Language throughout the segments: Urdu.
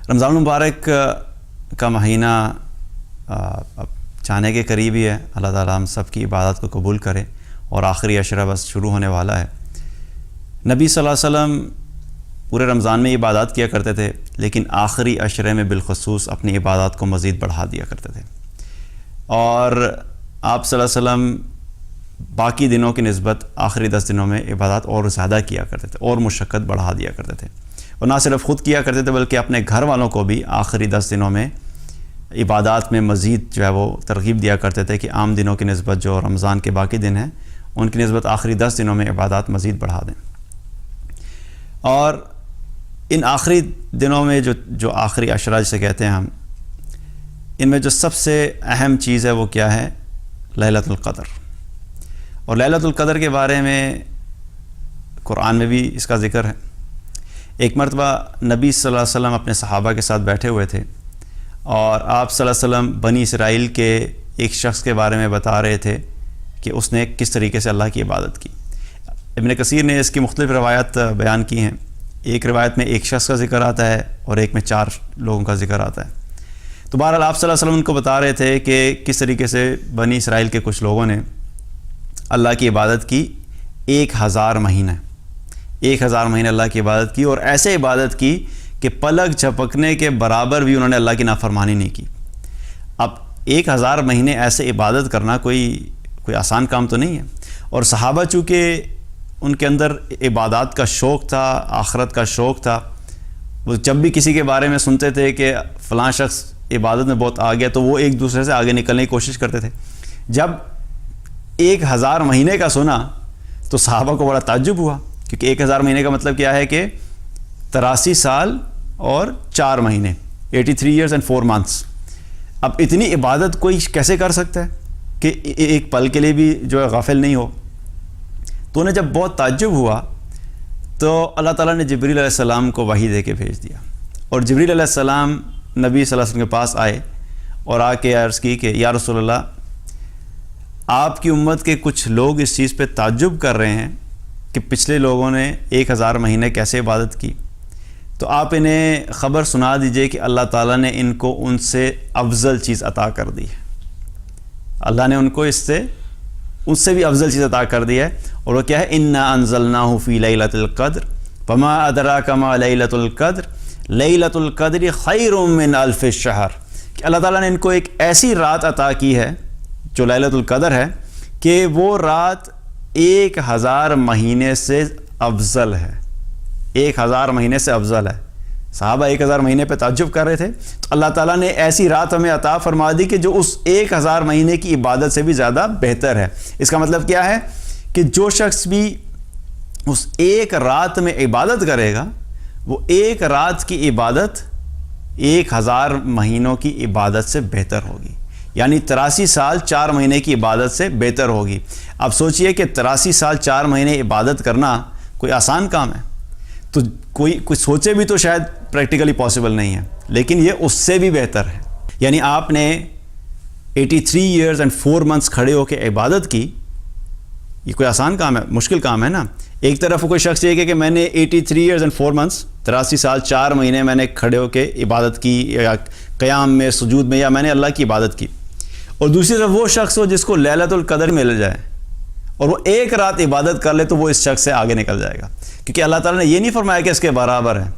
رمضان المبارک کا مہینہ اب جانے کے قریب ہی ہے. اللہ تعالیٰ ہم سب کی عبادت کو قبول کرے اور آخری عشرہ بس شروع ہونے والا ہے. نبی صلی اللہ علیہ وسلم پورے رمضان میں عبادات کیا کرتے تھے، لیکن آخری عشرے میں بالخصوص اپنی عبادات کو مزید بڑھا دیا کرتے تھے. اور آپ صلی اللہ علیہ وسلم باقی دنوں کی نسبت آخری 10 دنوں میں عبادات اور زیادہ کیا کرتے تھے اور مشقت بڑھا دیا کرتے تھے. اور نہ صرف خود کیا کرتے تھے بلکہ اپنے گھر والوں کو بھی آخری 10 دنوں میں عبادات میں مزید جو ہے وہ ترغیب دیا کرتے تھے کہ عام دنوں کی نسبت جو رمضان کے باقی دن ہیں ان کی نسبت آخری 10 دنوں میں عبادات مزید بڑھا دیں. اور ان آخری دنوں میں جو آخری عشرہ جسے کہتے ہیں ہم، ان میں جو سب سے اہم چیز ہے وہ کیا ہے؟ لیلۃ القدر. اور لیلۃ القدر کے بارے میں قرآن میں بھی اس کا ذکر ہے. ایک مرتبہ نبی صلی اللہ علیہ وسلم اپنے صحابہ کے ساتھ بیٹھے ہوئے تھے اور آپ صلی اللہ علیہ وسلم بنی اسرائیل کے ایک شخص کے بارے میں بتا رہے تھے کہ اس نے کس طریقے سے اللہ کی عبادت کی. ابن کثیر نے اس کی مختلف روایات بیان کی ہیں. ایک روایت میں ایک شخص کا ذکر آتا ہے اور ایک میں 4 لوگوں کا ذکر آتا ہے. تو بہرحال آپ صلی اللہ علیہ وسلم ان کو بتا رہے تھے کہ کس طریقے سے بنی اسرائیل کے کچھ لوگوں نے اللہ کی عبادت کی 1000 مہینہ 1000 مہینے اللہ کی عبادت کی، اور ایسے عبادت کی کہ پلک جھپکنے کے برابر بھی انہوں نے اللہ کی نافرمانی نہیں کی. اب 1000 مہینے ایسے عبادت کرنا کوئی آسان کام تو نہیں ہے. اور صحابہ چونکہ ان کے اندر عبادات کا شوق تھا، آخرت کا شوق تھا، وہ جب بھی کسی کے بارے میں سنتے تھے کہ فلاں شخص عبادت میں بہت آگے تو وہ ایک دوسرے سے آگے نکلنے کی کوشش کرتے تھے. جب 1000 مہینے کا سنا تو صحابہ کو بڑا تعجب ہوا، کیونکہ 1000 مہینے کا مطلب کیا ہے کہ 83 سال اور 4 مہینے 83 years and 4 months. اب اتنی عبادت کوئی کیسے کر سکتا ہے کہ ایک پل کے لیے بھی جو ہے غافل نہیں ہو. تو انہیں جب بہت تعجب ہوا تو اللہ تعالیٰ نے جبریل علیہ السلام کو وحی دے کے بھیج دیا. اور جبریل علیہ السلام نبی صلی اللہ علیہ وسلم کے پاس آئے اور آ کے عرض کی کہ یا رسول اللہ، آپ کی امت کے کچھ لوگ اس چیز پہ تعجب کر رہے ہیں کہ پچھلے لوگوں نے 1000 مہینے کیسے عبادت کی، تو آپ انہیں خبر سنا دیجئے کہ اللہ تعالیٰ نے ان کو ان سے افضل چیز عطا کر دی ہے. اللہ نے ان کو اس سے بھی افضل چیز عطا کر دی ہے. اور وہ کیا ہے؟ اِنَّا أَنزَلْنَاهُ فِي لَيْلَةِ الْقَدْرِ وَمَا أَدْرَاكَ مَا لَيْلَةُ الْقَدْرِ لَيْلَةُ الْقَدْرِ خَيْرٌ مِّنْ أَلْفِ الشَّهْرِ. کہ اللہ تعالیٰ نے ان کو ایک ایسی رات عطا کی ہے جو لیلۃ القدر ہے کہ وہ رات 1000 مہینے سے افضل ہے. 1000 مہینے سے افضل ہے. صحابہ 1000 مہینے پہ تعجب کر رہے تھے تو اللہ تعالیٰ نے ایسی رات ہمیں عطا فرما دی کہ جو اس 1000 مہینے کی عبادت سے بھی زیادہ بہتر ہے. اس کا مطلب کیا ہے کہ جو شخص بھی اس ایک رات میں عبادت کرے گا وہ ایک رات کی عبادت 1000 مہینوں کی عبادت سے بہتر ہوگی، یعنی 83 سال 4 مہینے کی عبادت سے بہتر ہوگی. اب سوچئے کہ 83 سال 4 مہینے عبادت کرنا کوئی آسان کام ہے، تو کوئی سوچے بھی تو شاید پریکٹیکلی پاسبل نہیں ہے، لیکن یہ اس سے بھی بہتر ہے. یعنی آپ نے 83 years and 4 months کھڑے ہو کے عبادت کی، یہ کوئی آسان کام ہے؟ مشکل کام ہے نا. ایک طرف کوئی شخص یہ کہ میں نے 83 years and 4 months 83 سال 4 مہینے میں نے کھڑے ہو کے عبادت کی، یا قیام میں، سجود میں، یا میں نے اللہ کی عبادت کی. اور دوسری طرف وہ شخص ہو جس کو لیلۃ القدر مل جائے اور وہ ایک رات عبادت کر لے تو وہ اس شخص سے آگے نکل جائے گا. کیونکہ اللہ تعالیٰ نے یہ نہیں فرمایا کہ اس کے برابر ہے،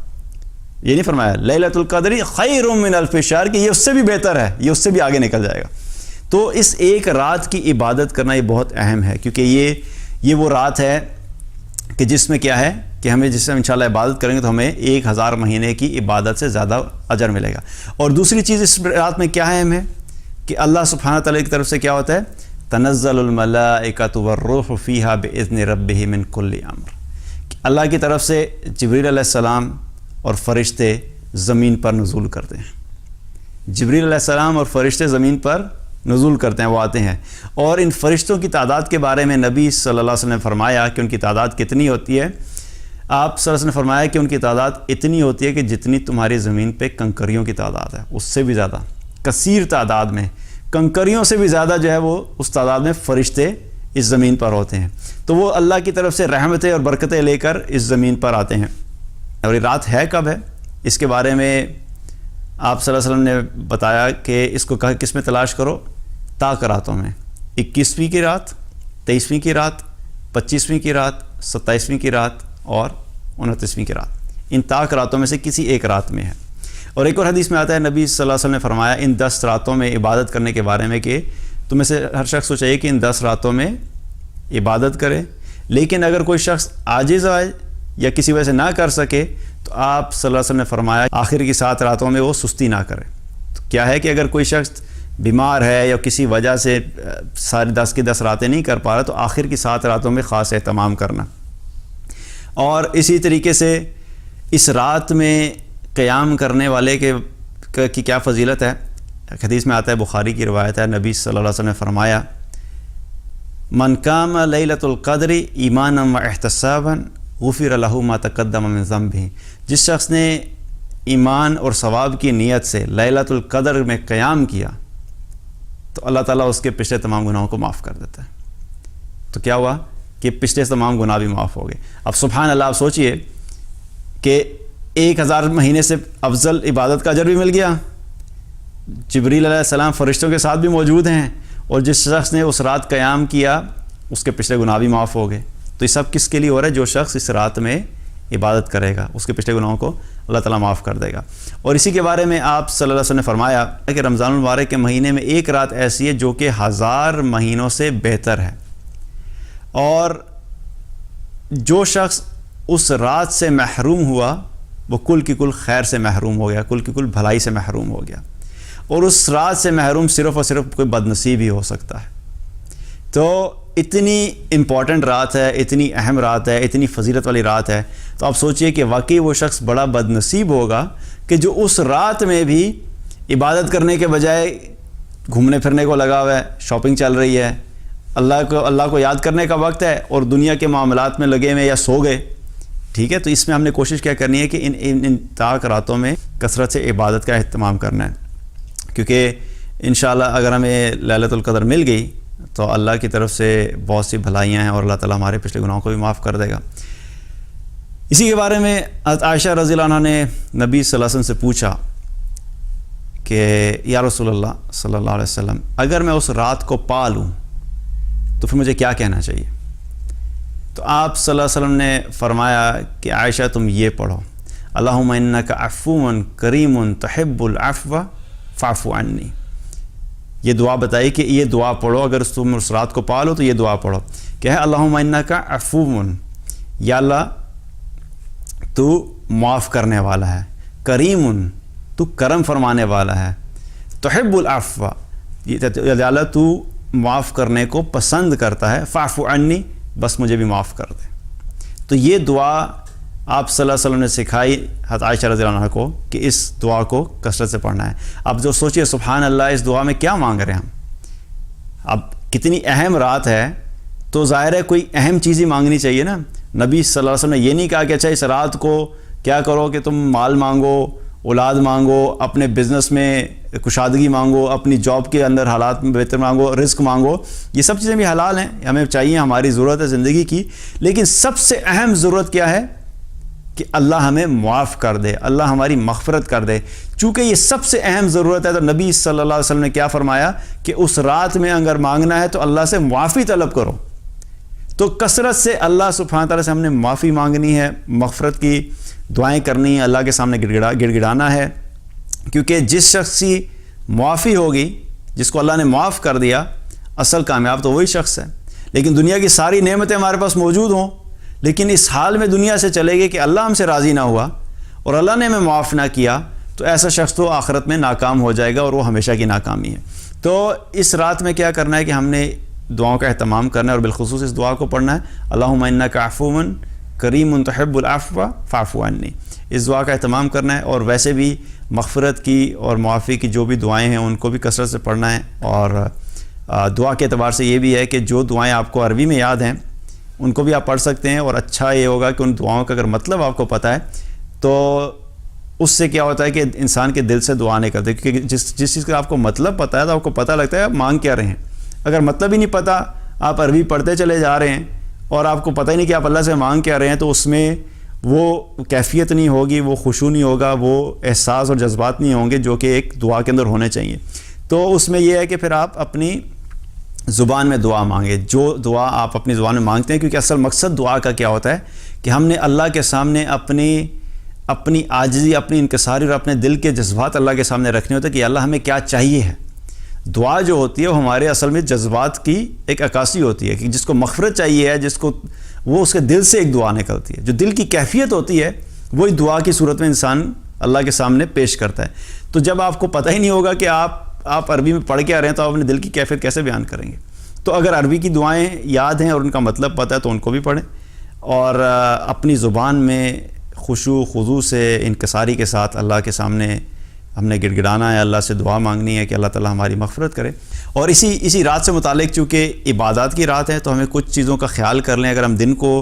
یہ نہیں فرمایا لیلۃ القدر خیر من الف شہر کہ یہ اس سے بھی بہتر ہے، یہ اس سے بھی آگے نکل جائے گا. تو اس ایک رات کی عبادت کرنا یہ بہت اہم ہے، کیونکہ یہ وہ رات ہے کہ جس میں کیا ہے کہ ہمیں جس سے انشاءاللہ عبادت کریں گے تو ہمیں 1000 مہینے کی عبادت سے زیادہ اجر ملے گا. اور دوسری چیز اس رات میں کیا اہم ہے کہ اللہ سبحانہ تعالیٰ کی طرف سے کیا ہوتا ہے؟ تنزل الملائکۃ والروح فیہا بإذن ربہم من کل امر. اللہ کی طرف سے جبریل علیہ السلام اور فرشتے زمین پر نزول کرتے ہیں. جبریل علیہ السلام اور فرشتے زمین پر نزول کرتے ہیں، وہ آتے ہیں. اور ان فرشتوں کی تعداد کے بارے میں نبی صلی اللہ علیہ وسلم نے فرمایا کہ ان کی تعداد کتنی ہوتی ہے. آپ صلی اللہ علیہ وسلم نے فرمایا کہ ان کی تعداد اتنی ہوتی ہے کہ جتنی تمہاری زمین پہ کنکریوں کی تعداد ہے، اس سے بھی زیادہ کثیر تعداد میں، کنکریوں سے بھی زیادہ جو ہے وہ اس تعداد میں فرشتے اس زمین پر ہوتے ہیں. تو وہ اللہ کی طرف سے رحمتیں اور برکتیں لے کر اس زمین پر آتے ہیں. اور یہ رات ہے کب ہے؟ اس کے بارے میں آپ صلی اللہ علیہ وسلم نے بتایا کہ اس کو کہا کس میں تلاش کرو؟ طاق راتوں میں، 21ویں کی رات، 23ویں کی رات، 25ویں کی رات، 27ویں کی رات اور 29ویں کی رات، ان طاق راتوں میں سے کسی ایک رات میں ہے۔ اور ایک اور حدیث میں آتا ہے نبی صلی اللہ علیہ وسلم نے فرمایا ان 10 راتوں میں عبادت کرنے کے بارے میں کہ تمہیں سے ہر شخص کو چاہیے کہ ان 10 راتوں میں عبادت کرے، لیکن اگر کوئی شخص عاجز آئے یا کسی وجہ سے نہ کر سکے تو آپ صلی اللہ علیہ وسلم نے فرمایا آخر کی 7 راتوں میں وہ سستی نہ کرے۔ تو کیا ہے کہ اگر کوئی شخص بیمار ہے یا کسی وجہ سے ساری 10 کی 10 راتیں نہیں کر پا رہا تو آخر کی 7 راتوں میں خاص اہتمام کرنا۔ اور اسی طریقے سے اس رات میں قیام کرنے والے کی کیا فضیلت ہے؟ حدیث میں آتا ہے، بخاری کی روایت ہے، نبی صلی اللہ علیہ وسلم نے فرمایا من قام لیلۃ القدر ایمانا و احتسابا غفر لہ ما تقدم من ذنبہ، جس شخص نے ایمان اور ثواب کی نیت سے لیلۃ القدر میں قیام کیا تو اللہ تعالیٰ اس کے پچھلے تمام گناہوں کو معاف کر دیتا ہے۔ تو کیا ہوا کہ پچھلے تمام گناہ بھی معاف ہو گئے۔ اب سبحان اللہ، آپ سوچئے کہ 1000 مہینے سے افضل عبادت کا اجر بھی مل گیا، جبریل علیہ السلام فرشتوں کے ساتھ بھی موجود ہیں، اور جس شخص نے اس رات قیام کیا اس کے پچھلے گناہ بھی معاف ہو گئے۔ تو یہ سب کس کے لیے ہو رہا ہے؟ جو شخص اس رات میں عبادت کرے گا اس کے پچھلے گناہوں کو اللہ تعالیٰ معاف کر دے گا۔ اور اسی کے بارے میں آپ صلی اللہ علیہ وسلم نے فرمایا کہ رمضان المبارک کے مہینے میں ایک رات ایسی ہے جو کہ 1000 مہینوں سے بہتر ہے، اور جو شخص اس رات سے محروم ہوا وہ کل کی کل خیر سے محروم ہو گیا، کل کی کل بھلائی سے محروم ہو گیا۔ اور اس رات سے محروم صرف اور صرف کوئی بد نصیب ہی ہو سکتا ہے۔ تو اتنی امپورٹنٹ رات ہے، اتنی اہم رات ہے، اتنی فضیلت والی رات ہے، تو آپ سوچئے کہ واقعی وہ شخص بڑا بد نصیب ہوگا کہ جو اس رات میں بھی عبادت کرنے کے بجائے گھومنے پھرنے کو لگا ہوا ہے، شاپنگ چل رہی ہے، اللہ کو یاد کرنے کا وقت ہے اور دنیا کے معاملات میں لگے ہوئے یا سو گئے۔ ٹھیک ہے، تو اس میں ہم نے کوشش کیا کرنی ہے کہ ان طاق راتوں میں کثرت سے عبادت کا اہتمام کرنا ہے، کیونکہ انشاءاللہ اگر ہمیں لیلۃ القدر مل گئی تو اللہ کی طرف سے بہت سی بھلائیاں ہیں اور اللہ تعالیٰ ہمارے پچھلے گناہوں کو بھی معاف کر دے گا۔ اسی کے بارے میں عائشہ رضی اللہ عنہ نے نبی صلی اللہ علیہ وسلم سے پوچھا کہ یا رسول اللہ صلی اللہ علیہ وسلم، اگر میں اس رات کو پا لوں تو پھر مجھے کیا کہنا چاہیے؟ تو آپ صلی اللہ علیہ وسلم نے فرمایا کہ عائشہ تم یہ پڑھو، اللہم انک عفو کریم تحب العفو فاعف عنی۔ یہ دعا بتائی کہ یہ دعا پڑھو، اگر تم اس رات کو پا لو تو یہ دعا پڑھو کہ ہے اللہم انک عفو، یا اللہ تو معاف کرنے والا ہے، کریم تو کرم فرمانے والا ہے، تحب العفو یا اللہ تو معاف کرنے کو پسند کرتا ہے، فاعف عنی بس مجھے بھی معاف کر دے۔ تو یہ دعا آپ صلی اللہ علیہ وسلم نے سکھائی حضرت عائشہ رضی اللہ عنہ کو کہ اس دعا کو کثرت سے پڑھنا ہے۔ اب جو سوچئے سبحان اللہ، اس دعا میں کیا مانگ رہے ہیں ہم؟ اب کتنی اہم رات ہے تو ظاہر ہے کوئی اہم چیز ہی مانگنی چاہیے نا۔ نبی صلی اللہ علیہ وسلم نے یہ نہیں کہا کہ اچھا اس رات کو کیا کرو کہ تم مال مانگو، اولاد مانگو، اپنے بزنس میں کشادگی مانگو، اپنی جاب کے اندر حالات میں بہتر مانگو، رزق مانگو۔ یہ سب چیزیں بھی حلال ہیں، ہمیں چاہیے، ہماری ضرورت ہے زندگی کی، لیکن سب سے اہم ضرورت کیا ہے کہ اللہ ہمیں معاف کر دے، اللہ ہماری مغفرت کر دے۔ چونکہ یہ سب سے اہم ضرورت ہے تو نبی صلی اللہ علیہ وسلم نے کیا فرمایا کہ اس رات میں اگر مانگنا ہے تو اللہ سے معافی طلب کرو۔ تو کثرت سے اللہ سبحانہ تعالیٰ سے ہم نے معافی مانگنی ہے، مغفرت کی دعائیں کرنی ہیں، اللہ کے سامنے گڑ گڑانا ہے، کیونکہ جس شخص کی معافی ہوگی، جس کو اللہ نے معاف کر دیا، اصل کامیاب تو وہی شخص ہے۔ لیکن دنیا کی ساری نعمتیں ہمارے پاس موجود ہوں لیکن اس حال میں دنیا سے چلے گئے کہ اللہ ہم سے راضی نہ ہوا اور اللہ نے ہمیں معاف نہ کیا، تو ایسا شخص تو آخرت میں ناکام ہو جائے گا اور وہ ہمیشہ کی ناکامی ہے۔ تو اس رات میں کیا کرنا ہے کہ ہم نے دعاؤں کا اہتمام کرنا ہے، اور بالخصوص اس دعا کو پڑھنا ہے، اللہم انک عفو کریم تحب العفو فاعف عنی۔ اس دعا کا اہتمام کرنا ہے، اور ویسے بھی مغفرت کی اور معافی کی جو بھی دعائیں ہیں ان کو بھی کثرت سے پڑھنا ہے۔ اور دعا کے اعتبار سے یہ بھی ہے کہ جو دعائیں آپ کو عربی میں یاد ہیں ان کو بھی آپ پڑھ سکتے ہیں، اور اچھا یہ ہوگا کہ ان دعاؤں کا اگر مطلب آپ کو پتہ ہے تو اس سے کیا ہوتا ہے کہ انسان کے دل سے دعا نہیں کرتے، کیونکہ جس چیز کا آپ کو مطلب پتہ ہے تو آپ کو پتہ لگتا ہے آپ مانگ کیا رہے ہیں۔ اگر مطلب ہی نہیں پتہ، آپ عربی پڑھتے چلے جا رہے ہیں اور آپ کو پتہ ہی نہیں کہ آپ اللہ سے مانگ کیا رہے ہیں، تو اس میں وہ کیفیت نہیں ہوگی، وہ خشوع نہیں ہوگا، وہ احساس اور جذبات نہیں ہوں گے جو کہ ایک دعا کے اندر ہونے چاہیے۔ تو اس میں یہ ہے کہ پھر آپ اپنی زبان میں دعا مانگے، جو دعا آپ اپنی زبان میں مانگتے ہیں، کیونکہ اصل مقصد دعا کا کیا ہوتا ہے کہ ہم نے اللہ کے سامنے اپنی عاجزی، اپنی انکساری اور اپنے دل کے جذبات اللہ کے سامنے رکھنے ہوتے ہیں کہ اللہ ہمیں کیا چاہیے ہے۔ دعا جو ہوتی ہے وہ ہمارے اصل میں جذبات کی ایک عکاسی ہوتی ہے کہ جس کو مغفرت چاہیے ہے، جس کو وہ اس کے دل سے ایک دعا نکلتی ہے، جو دل کی کیفیت ہوتی ہے وہی دعا کی صورت میں انسان اللہ کے سامنے پیش کرتا ہے۔ تو جب آپ کو پتہ ہی نہیں ہوگا کہ آپ عربی میں پڑھ کے آ رہے ہیں تو آپ اپنے دل کی کیفیت کیسے بیان کریں گے؟ تو اگر عربی کی دعائیں یاد ہیں اور ان کا مطلب پتہ ہے تو ان کو بھی پڑھیں، اور اپنی زبان میں خشوع خضوع سے انکساری کے ساتھ اللہ کے سامنے ہم نے گڑ گڑانا ہے، اللہ سے دعا مانگنی ہے کہ اللہ تعالیٰ ہماری مغفرت کرے۔ اور اسی رات سے متعلق چونکہ عبادات کی رات ہے تو ہمیں کچھ چیزوں کا خیال کر لیں۔ اگر ہم دن کو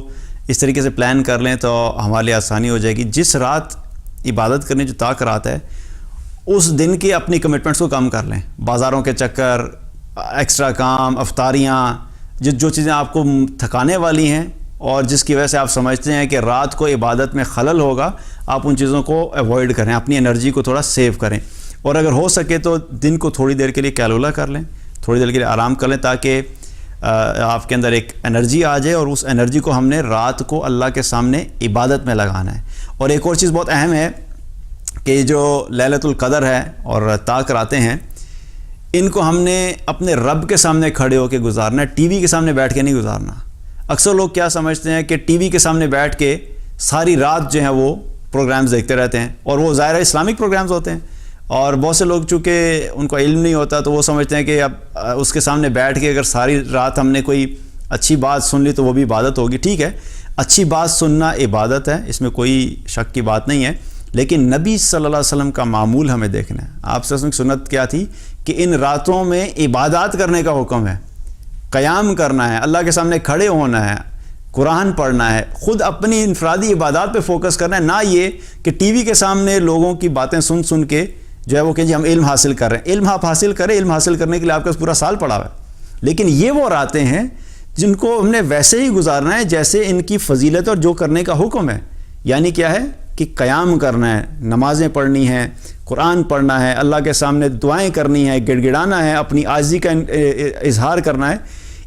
اس طریقے سے پلان کر لیں تو ہمارے لیے آسانی ہو جائے گی۔ جس رات عبادت کرنے جو طاق رات ہے اس دن کی اپنی کمٹمنٹس کو کم کر لیں، بازاروں کے چکر، ایکسٹرا کام، افطاریاں، جو چیزیں آپ کو تھکانے والی ہیں اور جس کی وجہ سے آپ سمجھتے ہیں کہ رات کو عبادت میں خلل ہوگا، آپ ان چیزوں کو ایوائڈ کریں، اپنی انرجی کو تھوڑا سیو کریں، اور اگر ہو سکے تو دن کو تھوڑی دیر کے لیے کیلولا کر لیں، تھوڑی دیر کے لیے آرام کر لیں تاکہ آپ کے اندر ایک انرجی آ جائے، اور اس انرجی کو ہم نے رات کو اللہ کے سامنے عبادت میں لگانا ہے۔ اور ایک اور چیز بہت اہم ہے کہ جو لیلۃ القدر ہے اور طاق راتیں ہیں، ان کو ہم نے اپنے رب کے سامنے کھڑے ہو کے گزارنا ہے، ٹی وی کے سامنے بیٹھ کے نہیں گزارنا۔ اکثر لوگ کیا سمجھتے ہیں کہ ٹی وی کے سامنے بیٹھ کے ساری رات جو ہیں وہ پروگرامز دیکھتے رہتے ہیں، اور وہ ظاہر اسلامک پروگرامز ہوتے ہیں، اور بہت سے لوگ چونکہ ان کو علم نہیں ہوتا تو وہ سمجھتے ہیں کہ اب اس کے سامنے بیٹھ کے اگر ساری رات ہم نے کوئی اچھی بات سن لی تو وہ بھی عبادت ہوگی۔ ٹھیک ہے، اچھی بات سننا عبادت ہے، اس میں کوئی شک کی بات نہیں ہے، لیکن نبی صلی اللہ علیہ وسلم کا معمول ہمیں دیکھنا ہے۔ آپ صلی اللہ علیہ وسلم کی سنت کیا تھی کہ ان راتوں میں عبادات کرنے کا حکم ہے، قیام کرنا ہے، اللہ کے سامنے کھڑے ہونا ہے، قرآن پڑھنا ہے، خود اپنی انفرادی عبادات پہ فوکس کرنا ہے، نہ یہ کہ ٹی وی کے سامنے لوگوں کی باتیں سن کے جو ہے وہ کہ جی ہم علم حاصل کر رہے ہیں۔ علم آپ حاصل کریں، علم حاصل کرنے کے لیے آپ کا پورا سال پڑا ہوا ہے، لیکن یہ وہ راتیں ہیں جن کو ہم نے ویسے ہی گزارنا ہے جیسے ان کی فضیلت اور جو کرنے کا حکم ہے۔ یعنی کیا ہے کہ قیام کرنا ہے، نمازیں پڑھنی ہیں، قرآن پڑھنا ہے، اللہ کے سامنے دعائیں کرنی ہے، گڑ گڑانا ہے، اپنی عاجزی کا اظہار کرنا ہے،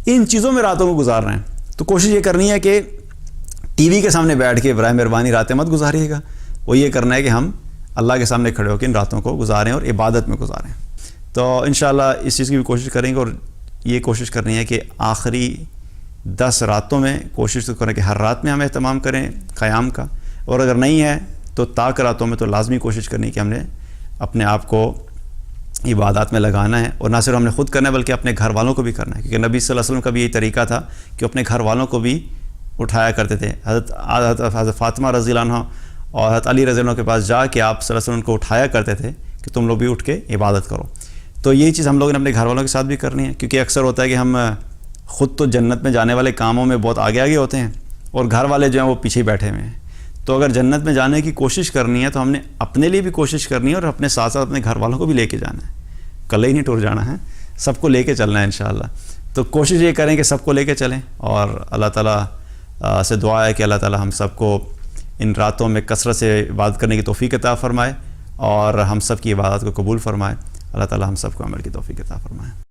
ان چیزوں میں راتوں کو گزارنا ہے۔ تو کوشش یہ کرنی ہے کہ ٹی وی کے سامنے بیٹھ کے برائے مہربانی راتیں مت گزاریے گا، وہ یہ کرنا ہے کہ ہم اللہ کے سامنے کھڑے ہو کے ان راتوں کو گزاریں اور عبادت میں گزاریں۔ تو انشاءاللہ اس چیز کی بھی کوشش کریں گے، اور یہ کوشش کرنی ہے کہ آخری 10 راتوں میں کوشش کریں کہ ہر رات میں ہم اہتمام کریں قیام کا، اور اگر نہیں ہے تو طاق راتوں میں تو لازمی کوشش کرنی ہے کہ ہم نے اپنے آپ کو عبادات میں لگانا ہے، اور نہ صرف ہم نے خود کرنا ہے بلکہ اپنے گھر والوں کو بھی کرنا ہے، کیونکہ نبی صلی اللہ علیہ وسلم کا بھی یہی طریقہ تھا کہ اپنے گھر والوں کو بھی اٹھایا کرتے تھے۔ حضرت فاطمہ رضی اللہ عنہ اور حضرت علی رضی اللہ عنہ کے پاس جا کے آپ صلی اللہ علیہ وسلم کو اٹھایا کرتے تھے کہ تم لوگ بھی اٹھ کے عبادت کرو۔ تو یہی چیز ہم لوگوں نے اپنے گھر والوں کے ساتھ بھی کرنی ہے، کیونکہ اکثر ہوتا ہے کہ ہم خود تو جنت میں جانے والے کاموں میں بہت آگے ہوتے ہیں اور گھر والے جو ہیں وہ پیچھے بیٹھے ہوئے ہیں۔ تو اگر جنت میں جانے کی کوشش کرنی ہے تو ہم نے اپنے لیے بھی کوشش کرنی ہے، اور اپنے ساتھ ساتھ اپنے گھر والوں کو بھی لے کے جانا ہے، کلے ہی نہیں ٹور جانا ہے، سب کو لے کے چلنا ہے انشاءاللہ۔ تو کوشش یہ کریں کہ سب کو لے کے چلیں، اور اللہ تعالیٰ سے دعا ہے کہ اللہ تعالیٰ ہم سب کو ان راتوں میں کثرت سے عبادت کرنے کی توفیق عطا فرمائے، اور ہم سب کی عبادت کو قبول فرمائے۔ اللہ تعالیٰ ہم سب کو عمل کی توفیق عطا فرمائے۔